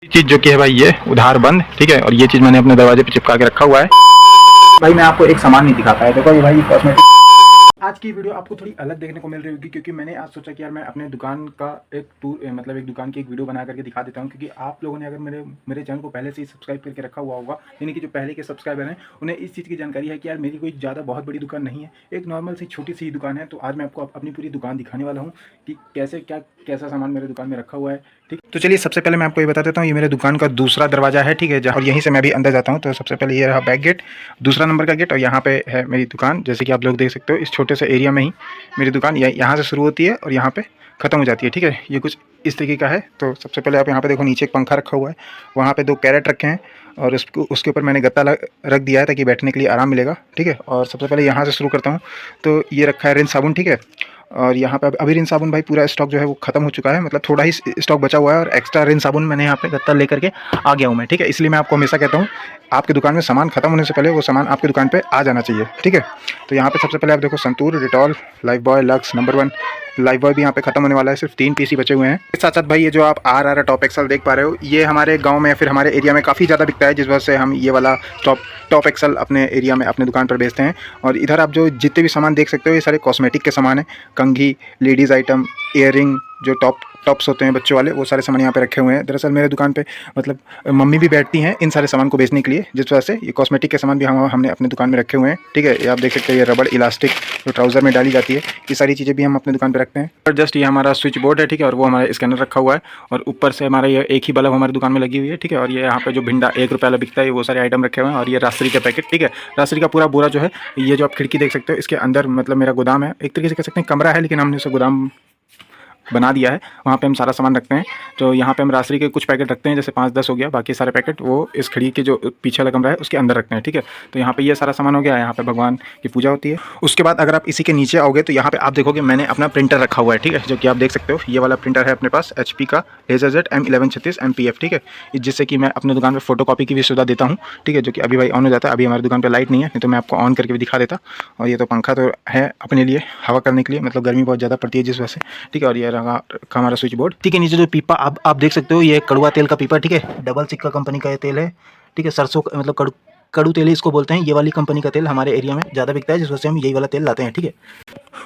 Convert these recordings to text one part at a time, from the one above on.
चीज़ जो कि है भाई ये उधार बंद, ठीक है। और ये चीज़ मैंने अपने दरवाजे पे चिपका के रखा हुआ है। भाई मैं आपको एक सामान नहीं दिखा पाया, देखो ये भाई कॉस्मेटिक। आज की वीडियो आपको थोड़ी अलग देखने को मिल रही होगी, क्योंकि मैंने आज सोचा कि यार मैं अपने दुकान का एक टूर मतलब एक दुकान की एक वीडियो बना करके दिखा देता हूं। क्योंकि आप लोगों ने अगर मेरे चैनल को पहले से ही सब्सक्राइब करके रखा हुआ होगा, यानी कि जो पहले के सब्सक्राइबर हैं उन्हें इस चीज़ की जानकारी है कि यार मेरी कोई ज़्यादा बहुत बड़ी दुकान नहीं है, एक नॉर्मल सी छोटी सी दुकान है। तो आज मैं आपको अपनी पूरी दुकान दिखाने वाला हूँ कि कैसा सामान मेरे दुकान में रखा हुआ है, ठीक। तो चलिए सबसे पहले मैं आपको ये बता देता हूँ, ये मेरे दुकान का दूसरा दरवाजा है, ठीक है। और यहीं से मैं भी अंदर जाता हूँ। तो सबसे पहले ये रहा बैक गेट, दूसरा नंबर का गेट, और यहाँ पे है मेरी दुकान। जैसे कि आप लोग देख सकते हो, इस छोटे से एरिया में ही मेरी दुकान यहाँ से शुरू होती है और यहाँ पे ख़त्म हो जाती है, ठीक है। ये कुछ इस तरीके का है। तो सबसे पहले आप यहाँ पे देखो, नीचे एक पंखा रखा हुआ है, वहाँ पे 2 कैरेट रखे हैं और उसके ऊपर मैंने गत्ता रख दिया है ताकि बैठने के लिए आराम मिलेगा, ठीक है। और सबसे पहले यहाँ से शुरू करता हूँ। तो ये रखा है रिन साबुन, ठीक है। और यहाँ पे अभी रिन साबुन भाई पूरा स्टॉक जो है वो ख़त्म हो चुका है, मतलब थोड़ा ही स्टॉक बचा हुआ है। और एक्स्ट्रा रिन साबुन मैंने यहाँ पे गत्ता लेकर के आ गया हूँ मैं, ठीक है। इसलिए मैं आपको हमेशा कहता हूँ, आपकी दुकान में सामान खत्म होने से पहले वो सामान आपकी दुकान पे आ जाना चाहिए, ठीक है। तो यहाँ पे सबसे पहले आप देखो, santoor, Dettol, life boy, lux number 1। Life boy भी यहाँ पे खत्म होने वाला है, सिर्फ 3 पीस ही बचे हुए हैं। इसके साथ साथ भाई ये जो आप RR टॉप एक्सल देख पा रहे हो, ये हमारे गाँव में या फिर हमारे एरिया में काफ़ी ज़्यादा बिकता है, जिस वजह से हम ये वाला टॉप एक्सल अपने एरिया में अपने दुकान पर बेचते हैं। और इधर आप जो जितने भी सामान देख सकते हो, ये सारे कॉस्मेटिक के सामान हैं। कंघी, लेडीज़ आइटम, इयररिंग, जो टॉप्स होते हैं बच्चों वाले, वो सारे सामान यहाँ पे रखे हुए हैं। दरअसल मेरे दुकान पे मतलब मम्मी भी बैठती हैं इन सारे सामान को बेचने के लिए, जिस वजह से ये कॉस्मेटिक के सामान भी हमने अपने दुकान में रखे हुए हैं, ठीक है। ये आप देख सकते हैं, ये रबड़ इलास्टिक जो ट्राउज़र में डाली जाती है, ये सारी चीज़ें भी हम अपने दुकान पर रखते हैं। और जस्ट ये हमारा स्विच बोर्ड है, ठीक है। और वो हमारा स्कैनर रखा हुआ है, और ऊपर से हमारा ये एक ही बल्ब हमारी दुकान में लगी हुई है, ठीक है। और ये यहाँ पे जो भिंडा 1 रुपये वाला बिकता है, वो सारे आइटम रखे हुए हैं। और ये राजश्री के पैकेट, ठीक है। राजश्री का पूरा बोरा जो है, ये जो आप खिड़की देख सकते हो, इसके अंदर मतलब मेरा गोदाम है, एक तरीके से कह सकते हैं कमरा है, लेकिन हमने उसे गोदाम बना दिया है। वहाँ पे हम सारा सामान रखते हैं। तो यहाँ पे हम राजश्री के कुछ पैकेट रखते हैं, जैसे 5-10 हो गया, बाकी सारे पैकेट वो इस खिड़की के जो पीछे वाला कमरा है उसके अंदर रखते हैं, ठीक है। तो यहाँ पे ये सारा सामान हो गया। यहाँ पे भगवान की पूजा होती है। उसके बाद अगर आप इसी के नीचे आओगे तो यहाँ पे आप देखोगे मैंने अपना प्रिंटर रखा हुआ है, ठीक है, जो कि आप देख सकते हो। ये वाला प्रिंटर है अपने पास, HP का LaserJet M1136 MPF, ठीक है, जिससे कि मैं अपने दुकान पर फोटो कॉपी की भी सुविधा देता हूँ, ठीक है। जो कि अभी भाई ऑन हो जाता है। अभी हमारी दुकान पर लाइट नहीं है, नहीं तो मैं आपको ऑन करके भी दिखा देता। और ये तो पंखा तो है अपने लिए हवा करने के लिए, मतलब गर्मी बहुत ज़्यादा पड़ती है जिस वजह से, ठीक है। और ये रहा हमारा स्विच बोर्ड, ठीक है। नीचे जो पीपा आप देख सकते हो, ये कड़वा तेल का पीपा, ठीक है। डबल सिक्का कंपनी का ये तेल है, ठीक है। सरसों मतलब कड़ू तेल इसको बोलते हैं। ये वाली कंपनी का तेल हमारे एरिया में ज़्यादा बिकता है, जिस वजह से हम यही वाला तेल लाते हैं, ठीक है।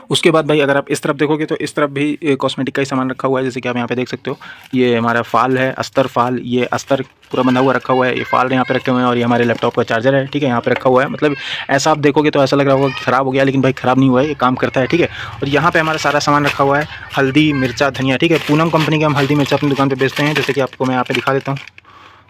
उसके बाद भाई अगर आप इस तरफ देखोगे तो इस तरफ भी कॉस्मेटिक का ही सामान रखा हुआ है, जैसे कि आप यहाँ पे देख सकते हो। ये हमारा फाल है, अस्तर फाल, ये अस्तर पूरा बंधा हुआ रखा हुआ है, ये फाल यहाँ पे रखे हुए हैं। और ये हमारे लैपटॉप का चार्जर है, ठीक है, यहाँ पे रखा हुआ है। मतलब ऐसा आप देखोगे तो ऐसा लग रहा होगा कि ख़राब हो गया, लेकिन भाई ख़राब नहीं हुआ है, ये काम करता है, ठीक है। और यहाँ पे हमारा सारा सामान रखा हुआ है, हल्दी, मिर्चा, धनिया, ठीक है। पूनम कंपनी के हम हल्दी मिर्चा अपनी दुकान पर बेचते हैं, जैसे कि आपको मैं यहाँ पे दिखा देता हूँ।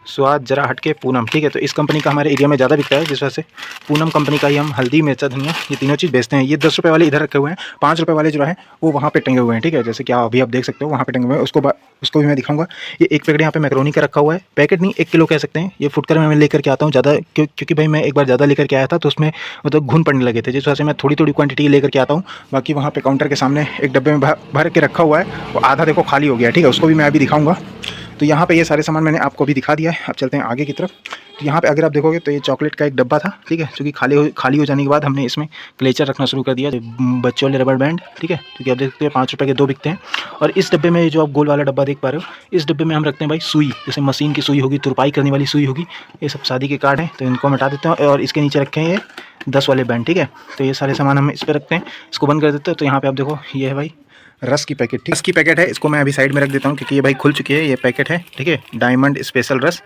स्वाद जरा हटके पूनम, ठीक है। तो इस कंपनी का हमारे एरिया में ज़्यादा बिकता है, जिस वजह से पूनम कंपनी का ही हम हल्दी, मिर्चा, धनिया, ये तीनों चीज़ बेचते हैं। ये 10 रुपये वाले इधर रखे हुए हैं, 5 रुपये वाले जो है वो वहाँ पे टंगे हुए हैं, ठीक है। जैसे कि अभी आप देख सकते हो वहाँ पे टंगे हुए हैं, उसको भी मैं दिखाऊंगा। ये एक पैकेट यहाँ पे मैक्रोनी का रखा हुआ है, पैकेट नहीं 1 किलो कह सकते हैं। ये फुटकर में मैं लेकर के आता हूँ ज़्यादा, क्योंकि भाई मैं एक बार ज़्यादा लेकर के आया था तो उसमें मतलब घुन पड़ने लगे थे, जिस वजह से मैं थोड़ी क्वांटिटी लेकर के आता हूँ। बाकी वहाँ पे काउंटर के सामने एक डब्बे में भर के रखा हुआ है, वो आधा देखो खाली हो गया, ठीक है। उसको भी मैं अभी दिखाऊंगा। तो यहाँ पे ये सारे सामान मैंने आपको भी दिखा दिया है। अब चलते हैं आगे की तरफ। तो यहाँ पे अगर आप देखोगे तो ये चॉकलेट का एक डब्बा था, ठीक है, जो कि खाली हो जाने के बाद हमने इसमें क्लेचर रखना शुरू कर दिया, बच्चों वाले रबर बैंड, ठीक है, क्योंकि आप देख सकते हैं 5 रुपये के 2 बिकते हैं। और इस डब्बे में जो आप गोल वाला डब्बा देख पा रहे हो, इस डब्बे में हम रखते हैं भाई सुई, जैसे मशीन की सुई होगी, तुरपाई करने वाली सुई होगी, ये सब शादी के कार्ड हैं, तो इनको हम हटा देते हैं। और इसके नीचे रखे हैं ये 10 वाले बैंड, ठीक है। तो ये सारे सामान हम इस पर रखते हैं, इसको बंद कर देते हैं। तो यहाँ पर आप देखो, ये है भाई रस की पैकेट, रस की पैकेट है, इसको मैं अभी साइड में रख देता हूँ क्योंकि ये भाई खुल चुकी है। ये पैकेट है, ठीक है, डायमंड स्पेशल रस,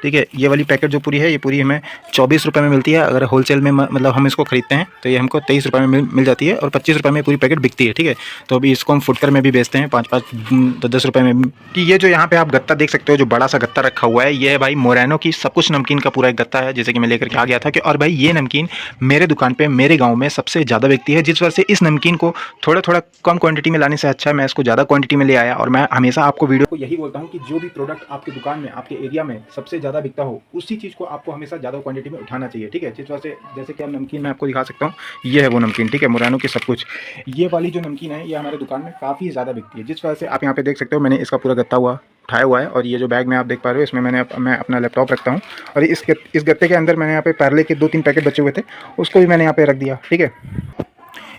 ठीक है। ये वाली पैकेट जो पूरी है, ये पूरी हमें 24 रुपये में मिलती है। अगर होलसेल में मतलब हम इसको खरीदते हैं तो ये हमको 23 रुपये में मिल जाती है, और 25 रुपये में पूरी पैकेट बिकती है, ठीक है। तो अभी इसको हम फुटकर में भी बेचते हैं 5-5 10 रुपये में। कि ये जो यहाँ पे आप गत्ता देख सकते हो, जो बड़ा सा गत्ता रखा हुआ है, ये है भाई मोरैनो की सब कुछ नमकीन का पूरा एक गत्ता है, जैसे कि मैं लेकर के आ गया था। कि और भाई ये नमकीन मेरे दुकान पर मेरे गाँव में सबसे ज़्यादा बिकती है, जिस वजह से इस नमकीन को थोड़ा कम क्वान्टिटी में लाने से अच्छा है मैं इसको ज़्यादा क्वांटिटी में ले आया। और मैं हमेशा आपको वीडियो को यही बोलता हूं कि जो भी प्रोडक्ट आपकी दुकान में, आपके एरिया में सबसे ज़्यादा बिकता हो, उसी चीज़ को आपको हमेशा ज़्यादा क्वांटिटी में उठाना चाहिए, ठीक है। जिस वजह से जैसे कि आप नमकीन मैं आपको दिखा सकता हूं, ये है वो नमकीन, ठीक है, मुरैनो की सब कुछ। ये वाली जो नमकीन है ये हमारे दुकान में काफ़ी ज़्यादा बिकती है, जिस वजह से आप यहाँ पे देख सकते हो मैंने इसका पूरा गत्ता उठाया हुआ है। और ये जो बैग में आप देख पा रहे हो, इसमें मैं अपना लैपटॉप रखता हूँ। और इस गत्ते के अंदर मैंने यहाँ पे पार्ले के 2-3 पैकेट बचे हुए थे, उसको भी मैंने यहाँ पे रख दिया, ठीक है।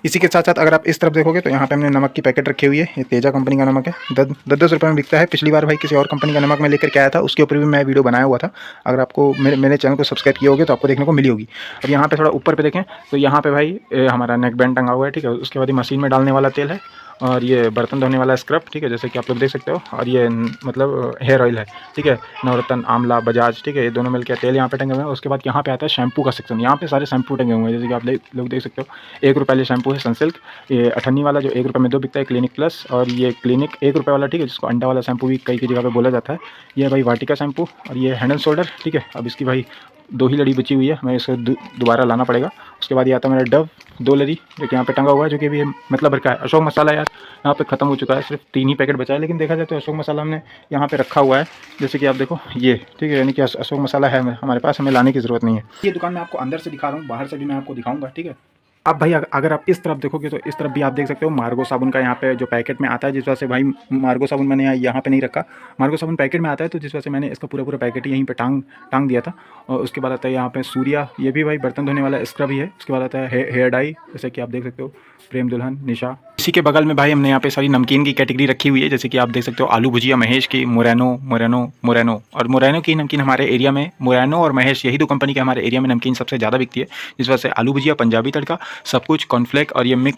इसी के साथ साथ अगर आप इस तरफ देखोगे तो यहाँ पे हमने नमक की पैकेट रखी हुई है। ये तेजा कंपनी का नमक है, 10-10 रुपये में बिकता है। पिछली बार भाई किसी और कंपनी का नमक मैं लेकर के आया था, उसके ऊपर भी मैं वीडियो बनाया हुआ था। अगर आपको मेरे चैनल को सब्सक्राइब किए होगे तो आपको देखने को मिली होगी। अब यहाँ पे थोड़ा ऊपर पे देखें तो यहाँ पे भाई हमारा नेक बैंड टंगा हुआ है, ठीक है। उसके बाद ये मशीन में डालने वाला तेल है और ये बर्तन धोने वाला स्क्रब, ठीक है, जैसे कि आप लोग देख सकते हो। और ये मतलब हेयर ऑयल है, ठीक है, नवरत्न, आंवला, बजाज, ठीक है, ये दोनों मिलकर तेल यहाँ पे टंगे हुए हैं। उसके बाद यहाँ पे आता है शैम्पू का सेक्शन। यहाँ पे सारे शैम्पू टंगे हुए हैं, जैसे कि आप लोग देख सकते हो। 1 रुपये वाले शैम्पू है सनसिल्क, ये अठन्नी वाला जो 1 रुपये में 2 बिकता है, क्लिनिक प्लस। और ये क्लिनिक 1 रुपये वाला, ठीक है, जिसको अंडा वाला शैम्पू भी कई जगह पर बोला जाता है। ये भाई वाटिका शैम्पू और ये हैंड एंड शोल्डर, ठीक है। अब इसकी भाई 2 ही लड़ी बची हुई है, हमें इसको दोबारा लाना पड़ेगा। उसके बाद ये आता है मेरा डव 2 लड़ी, जो कि यहाँ पे टंगा हुआ है, जो कि अभी मतलब भर का है। अशोक मसाला यार यहाँ पे ख़त्म हो चुका है, सिर्फ 3 ही पैकेट बचा है। लेकिन देखा जाए तो अशोक मसाला हमने यहाँ पे रखा हुआ है, जैसे कि आप देखो ये, ठीक है, यानी कि अशोक मसाला है हमारे पास, हमें लाने की ज़रूरत नहीं है। ये दुकान मैं आपको अंदर से दिखा रहा हूँ, बाहर से भी मैं आपको दिखाऊंगा, ठीक है। अब भाई अगर आप इस तरफ देखोगे तो इस तरफ भी आप देख सकते हो मार्गो साबुन का यहाँ पे जो पैकेट में आता है, जिस वजह से भाई मार्गो साबुन मैंने यहाँ पे नहीं रखा। मार्गो साबुन पैकेट में आता है तो जिस वजह से मैंने इसका पूरा पैकेट यहीं पे टांग दिया था। और उसके बाद आता है यहाँ पे सूर्या, ये भी भाई बर्तन धोने वाला स्क्रब ही है। उसके बाद आता है हेयर डाई, जैसे कि आप देख सकते हो, प्रेम दुल्हन, निशा। इसी के बगल में भाई हमने यहाँ पे सारी नमकीन की कैटेगरी रखी हुई है, जैसे कि आप देख सकते हो आलू भुजिया महेश की, मोरैनो और मोरैनो की नमकीन हमारे एरिया में, मोरैनो और महेश यही 2 कंपनी के हमारे एरिया में नमकीन सबसे ज़्यादा बिकती है। जिस वजह से आलू भुजिया, पंजाबी तड़का, सब कुछ, कॉर्नफ्लेक और ये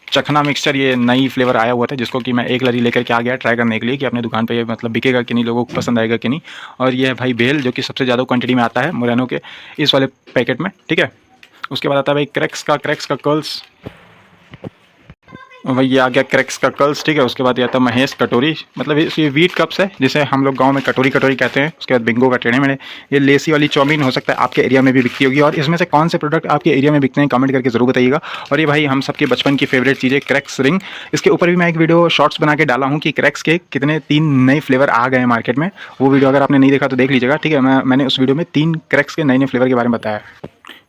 चखना मिक्सचर, ये नई फ्लेवर आया हुआ था, जिसको कि मैं 1 लड़ी लेकर के आ गया ट्राई करने के लिए कि अपने दुकान पे ये मतलब बिकेगा कि नहीं, लोगों को पसंद आएगा कि नहीं। और ये है भाई बेल, जो कि सबसे ज़्यादा क्वांटिटी में आता है मोरैनो के इस वाले पैकेट में, ठीक है। उसके बाद आता है भाई क्रैक्स का कर्ल्स, भाई ये आ गया क्रैक्स का कर्ल्स, ठीक है। उसके बाद ये आता है महेश कटोरी, मतलब ये व्हीट कप्स है, जिसे हम लोग गांव में कटोरी कहते हैं। उसके बाद बिंगो का टेढ़े मेढ़े, ये लेसी वाली चाउमीन, हो सकता है आपके एरिया में भी बिकती होगी। और इसमें से कौन से प्रोडक्ट आपके एरिया में बिकते हैं कमेंट करके जरूर बताइएगा। और ये भाई हम सबके बचपन की फेवरेट चीज़ है क्रैक्स रिंग। इसके ऊपर भी मैं एक वीडियो शॉर्ट्स बना के डाला हूँ कि क्रैक्स के कितने 3 नए फ्लेवर आ गए हैं मार्केट में। वो वीडियो अगर आपने नहीं देखा तो देख लीजिएगा, ठीक है। मैंने उस वीडियो में 3 क्रैक्स के नए फ्लेवर के बारे में बताया,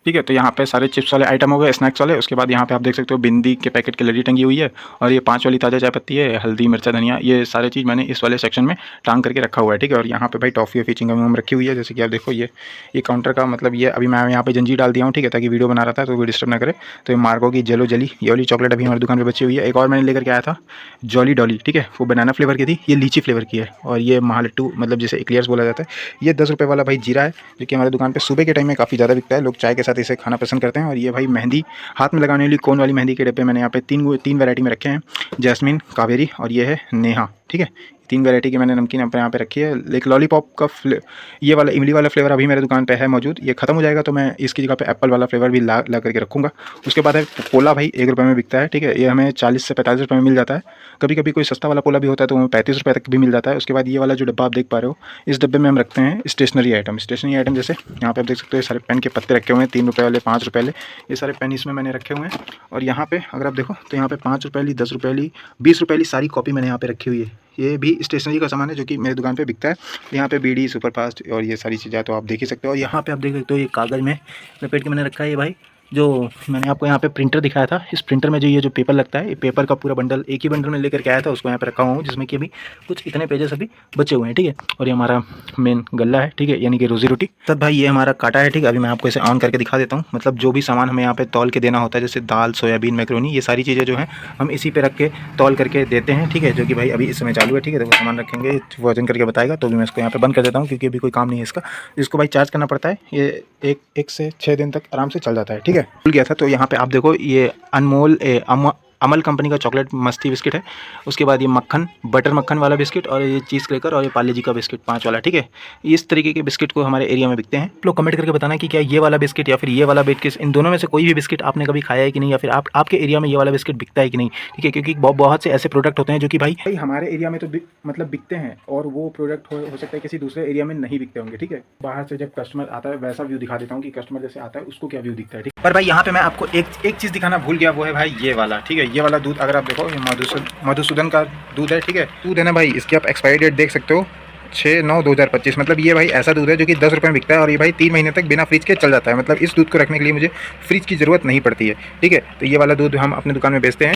ठीक है। तो यहाँ पे सारे चिप्स वाले आइटम हो गए, स्नैक्स वाले। उसके बाद यहाँ पे आप देख सकते हो बिंदी के पैकेट की लड़ी टंगी हुई है। और ये 5 वाली ताज़ा चाय पत्ती है, हल्दी, मिर्चा, धनिया, ये सारी चीज़ मैंने इस वाले सेक्शन में टांग करके रखा हुआ है, ठीक है। और यहाँ पे भाई टॉफ़ी और चिंगम रखी हुई है, जैसे कि आप देखो ये काउंटर का मतलब ये अभी मैं यहाँ पे जंजीर डाल दिया हूँ, ठीक है, ताकि वीडियो बना रहा था तो वो डिस्टर्ब ना करे। तो ये मार्गो की जेलो जली, ये वाली चॉकलेट अभी हमारी दुकान पर बची हुई है। एक और मैंने लेकर के आया था जॉली डॉली, ठीक है, वो बनाना फ्लेवर की थी, ये लीची फ्लेवर की है। और ये महालट्टू, मतलब जिसे एक्लियर्स बोला जाता है, ये 10 रुपये वाला भाई जीरा है, जो कि हमारे दुकान पर सुबह के टाइम में काफ़ी ज़्यादा बिकता है। लोग चाय के साथ इसे खाना पसंद करते हैं। और ये भाई मेहंदी, हाथ में लगाने वाली कोन वाली मेहंदी के डब्बे मैंने यहाँ पे 3 वैरायटी में रखे हैं, जैस्मिन, कावेरी और ये है नेहा, ठीक है। 3 वैरायटी की मैंने नमकीन यहाँ पे रखी है। एक लॉलीपॉप का ये वाला इमली वाला फ्लेवर अभी मेरे दुकान पे है मौजूद, ये खत्म हो जाएगा तो मैं इसकी जगह पे एप्पल वाला फ्लेवर भी ला करके रखूँगा। उसके बाद है पोला, भाई 1 रुपये में बिकता है, ठीक है। ये हमें 40 से 45 रुपये में मिल जाता है। कभी कभी कोई सस्ता वाला पोला भी होता है तो हमें 35 रुपये तक भी मिल जाता है। उसके बाद ये वाला जो डब्बा आप देख पा रहे हो, इस डब्बे में हम रखते हैं स्टेशनरी आइटम, जैसे यहाँ पे आप देख सकते हो, ये सारे पेन के पत्ते रखे हुए हैं, 3 रुपये वाले, 5 रुपये वाले, ये सारे पेन इसमें मैंने रखे हुए हैं। और यहाँ पे अगर आप देखो तो यहाँ पे 5 रुपये वाली, 10 रुपये वाली, 20 रुपये वाली सारी कॉपी मैंने यहाँ पे रखी हुई है। ये भी स्टेशनरी का सामान है जो कि मेरे दुकान पे बिकता है। यहाँ पे बीडी, सुपरफास्ट और ये सारी चीज़ें तो आप देख ही सकते हो। और यहाँ पे आप देख सकते हो ये कागज़ में लपेट के मैंने रखा है। ये भाई जो मैंने आपको यहाँ पे प्रिंटर दिखाया था, इस प्रिंटर में जो पेपर लगता है, ये पेपर का पूरा बंडल एक ही बंडल में लेकर के आया था, उसको यहाँ पे रखा हुआ हूँ, जिसमें कि अभी कुछ इतने पेजेस अभी बचे हुए हैं, ठीक है। और ये हमारा मेन गल्ला है, ठीक है, यानी कि रोजी रोटी। तब भाई ये हमारा काटा है, ठीक है। अभी मैं आपको इसे ऑन करके दिखा देता हूँ। मतलब जो भी सामान हमें यहाँ पे तौल के देना होता है, जैसे दाल, सोयाबीन, मैक्रोनी, ये सारी चीज़ें जो हैं हम इसी पे रख के तौल करके देते हैं, ठीक है। जो कि भाई अभी इस समय चालू है, ठीक है। तो वो सामान रखेंगे, वजन करके बताएगा। तो भी मैं इसको यहाँ पे बंद कर देता हूँ, क्योंकि अभी कोई काम नहीं है इसका। इसको भाई चार्ज करना पड़ता है, ये 1 से 6 दिन तक आराम से चल जाता है, ठीक है। भूल गया था तो यहाँ पे आप देखो, ये अनमोल अमल कंपनी का चॉकलेट मस्ती बिस्किट है। उसके बाद ये मक्खन, बटर मक्खन वाला बिस्किट, और ये चीज़ क्रैकर, और ये पार्ले जी का बिस्किट 5 वाला, ठीक है। इस तरीके के बिस्किट को हमारे एरिया में बिकते हैं। आप लोग कमेंट करके बताना कि क्या ये वाला बिस्किट या फिर ये वाला बिस्किट, इन दोनों में से कोई भी बिस्किट आपने कभी खाया है कि नहीं, या फिर आपके एरिया में ये वाला बिस्किट बिकता है कि नहीं, ठीक है। क्योंकि बहुत से ऐसे प्रोडक्ट होते हैं जो कि भाई हमारे एरिया में तो मतलब बिकते हैं, और वो प्रोडक्ट हो सकता है किसी दूसरे एरिया में नहीं बिकते होंगे, ठीक है। बाहर से जब कस्टमर आता है वैसा व्यू दिखा देता हूँ कि कस्टमर जैसे आता है उसको क्या व्यू दिखता है, ठीक है। पर भाई यहाँ पे मैं आपको एक चीज़ दिखाना भूल गया, वो है भाई ये वाला, ठीक है। ये वाला दूध अगर आप देखो, ये मधुसूदन का दूध है, ठीक है। दूध है ना भाई, इसकी आप एक्सपायरी डेट देख सकते हो, 6/9/2025। मतलब ये भाई ऐसा दूध है जो कि 10 रुपये में बिकता है, और ये भाई 3 महीने तक बिना फ्रिज के चल जाता है। मतलब इस दूध को रखने के लिए मुझे फ्रिज की ज़रूरत नहीं पड़ती है, ठीक है। तो ये वाला दूध हम अपने दुकान में बेचते हैं।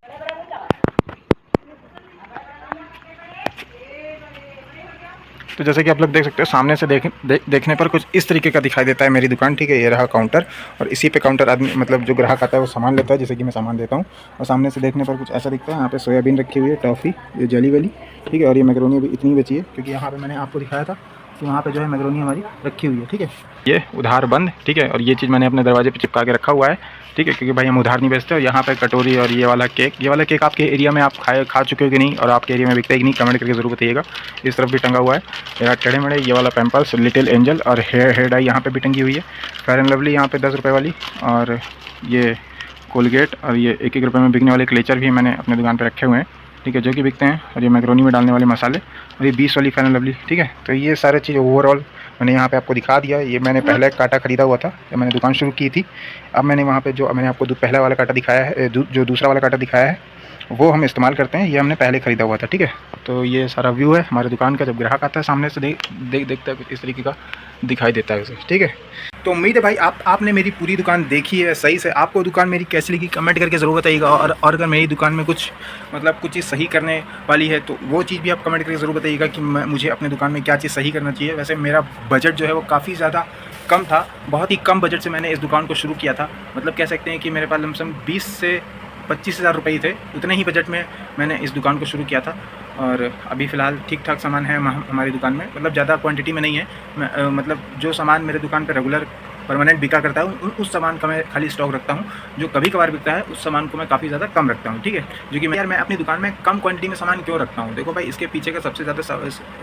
तो जैसे कि आप लोग देख सकते हो सामने से देखने पर कुछ इस तरीके का दिखाई देता है मेरी दुकान, ठीक है। ये रहा काउंटर और इसी पे काउंटर आदमी मतलब जो ग्राहक आता है वो सामान लेता है, जैसे कि मैं सामान देता हूँ। और सामने से देखने पर कुछ ऐसा दिखता है। यहाँ पे सोयाबीन रखी हुई है, टॉफ़ी, ये जेली वाली, ठीक है। और ये मैकरोनी अभी इतनी बची है क्योंकि यहाँ पे मैंने आपको दिखाया था कि वहाँ पे जो है मैकरोनी हमारी रखी हुई है, ठीक है। ये उधार बंद, ठीक है। और ये चीज़ मैंने अपने दरवाजे पे चिपका के रखा हुआ है, ठीक है, क्योंकि भाई हम उधार नहीं बेचते। और यहाँ पे कटोरी और ये वाला केक आपके एरिया में आप खा चुके हो कि नहीं, और आपके एरिया में बिकता है कि नहीं, कमेंट करके ज़रूर बताइएगा। इस तरफ भी टंगा हुआ है मेरा टेढ़े मेढ़े ये वाला पैम्पर्स, लिटिल एंजल, और हेयर डाई यहाँ पे भी टंगी हुई है। फेयर एंड लवली यहाँ पे 10 रुपये वाली, और ये कोलगेट, और ये 1-1 रुपये में बिकने वाले क्लेचर भी मैंने अपने दुकान पर रखे हुए हैं, ठीक है, जो कि बिकते हैं। और ये मैकरोनी में डालने वाले मसाले, और ये 20 वाली फेयर एंड लवली, ठीक है। तो ये सारे चीज़ ओवरऑल मैंने यहाँ पे आपको दिखा दिया। ये मैंने पहले कांटा ख़रीदा हुआ था जब मैंने दुकान शुरू की थी। अब मैंने वहाँ पे जो मैंने आपको पहला वाला कांटा दिखाया है, जो दूसरा वाला कांटा दिखाया है, वो हम इस्तेमाल करते हैं। ये हमने पहले ख़रीदा हुआ था, ठीक है। तो ये सारा व्यू है हमारे दुकान का। जब ग्राहक आता है सामने से देखता है कुछ इस तरीके का दिखाई देता है उसे, ठीक है। तो उम्मीद है भाई आपने मेरी पूरी दुकान देखी है सही से। आपको दुकान मेरी कैसी लगी कमेंट करके ज़रूर बताइएगा। और अगर मेरी दुकान में कुछ चीज़ सही करने वाली है तो वो चीज़ भी आप कमेंट करके ज़रूर बताइएगा कि मुझे अपने दुकान में क्या चीज़ सही करना चाहिए। वैसे मेरा बजट जो है वो काफ़ी ज़्यादा कम था, बहुत ही कम बजट से मैंने इस दुकान को शुरू किया था। मतलब कह सकते हैं कि मेरे पास लमसम 20 से 25 हज़ार रुपये थे, उतने ही बजट में मैंने इस दुकान को शुरू किया था। और अभी फ़िलहाल ठीक ठाक सामान है हमारी दुकान में, मतलब ज़्यादा क्वांटिटी में नहीं है। मतलब जो सामान मेरे दुकान पे रेगुलर परमानेंट बिका करता है उस सामान का मैं खाली स्टॉक रखता हूँ। जो कभी कभार बिकता है उस सामान को मैं काफ़ी ज़्यादा कम रखता हूँ, ठीक है। जो कि मैं अपनी दुकान में कम क्वांटिटी में सामान क्यों रखता हूँ, देखो भाई इसके पीछे का सबसे ज़्यादा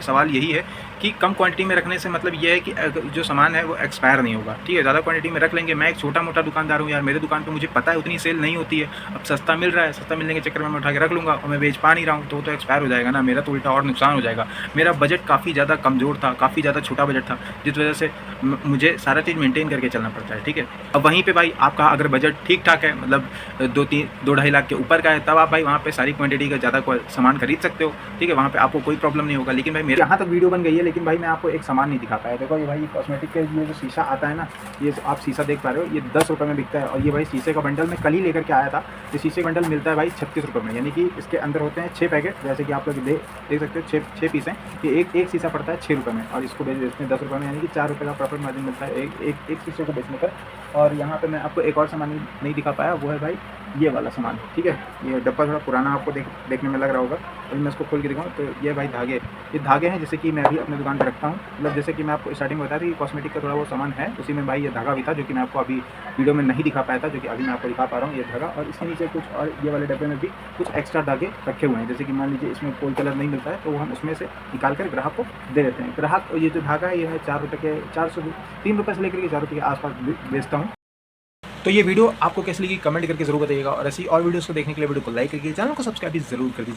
सवाल यही है कि कम क्वांटिटी में रखने से मतलब ये है कि जो सामान है वो एक्सपायर नहीं होगा, ठीक है। ज़्यादा क्वांटिटी में रख लेंगे, मैं एक छोटा मोटा दुकानदार हूँ यार, मेरे दुकान पर मुझे पता है उतनी सेल नहीं होती है। अब सस्ता मिल रहा है, सस्ता मिलने के चक्कर में मैं उठा के रख लूँगा और मैं बेच पा नहीं रहा हूँ तो एक्सपायर हो जाएगा ना, मेरा तो उल्टा और नुकसान हो जाएगा। मेरा बजट काफ़ी ज़्यादा कमज़ोर था, काफ़ी ज़्यादा छोटा बजट था, जिस वजह से मुझे सारा चीज़ मेंटेन करके चलना पड़ता है, ठीक है। अब वहीं पे भाई आपका अगर बजट ठीक ठाक है, मतलब 2-2.5 लाख के ऊपर का है, तब आप भाई वहाँ पे सारी क्वांटिटी का ज़्यादा सामान खरीद सकते हो, ठीक है। वहाँ पे आपको कोई प्रॉब्लम नहीं होगा। लेकिन भाई मेरे यहाँ तक वीडियो बन गई है, लेकिन भाई मैं आपको एक सामान नहीं दिखा पाया। देखो ये भाई कॉस्मेटिक के लिए जो शीशा आता है ना, ये आप शीशा देख पा रहे हो, ये 10 रुपये में बिकता है। और ये भाई शीशे का बंडल मैं कल ही लेकर के आया था। ये शीशे का बंडल मिलता है भाई 36 रुपये में, यानी कि इसके अंदर होते हैं 6 पैकेट, जैसे कि आप लोग देख सकते हो 6 पीस हैं। ये एक शीशा पड़ता है 6 रुपये में, और इसको बेचते हैं 10 रुपये में, यानी कि 4 रुपये का प्रॉफिट मार्जिन मिलता है एक शीशे को बेचने पर। और यहाँ पे मैं आपको एक और सामान नहीं दिखा पाया, वो है भाई ये वाला सामान, ठीक है। ये डब्बा थोड़ा पुराना आपको देखने में लग रहा होगा, अभी मैं इसको खोल के दिखाऊँ तो ये भाई ये धागे हैं, जैसे कि मैं अभी अपने दुकान पर रखता हूँ। मतलब जैसे कि मैं आपको स्टार्टिंग में बताया था कि कॉस्मेटिक का थोड़ा वो सामान है, उसी में भाई ये धागा भी था, जो कि मैं आपको अभी वीडियो में नहीं दिखा पाया था, जो कि अभी मैं आपको दिखा पा रहा हूँ ये धागा। और इसके नीचे कुछ और ये वाले डब्बे में भी कुछ एक्स्ट्रा धागे रखे हुए हैं, जैसे कि मान लीजिए इसमें कोई कलर नहीं मिलता है तो हम उसमें से निकाल कर ग्राहक को दे देते हैं। ग्राहक ये जो धागा है ये मैं 4 रुपये के 3 रुपये से लेकर के 4 रुपये के आसपास बेचता हूँ। तो ये वीडियो आपको कैसी लगी कमेंट करके जरूर बताइएगा। और ऐसी और वीडियोस को देखने के लिए वीडियो को लाइक करके चैनल को सब्सक्राइब भी जरूर कर दीजिए।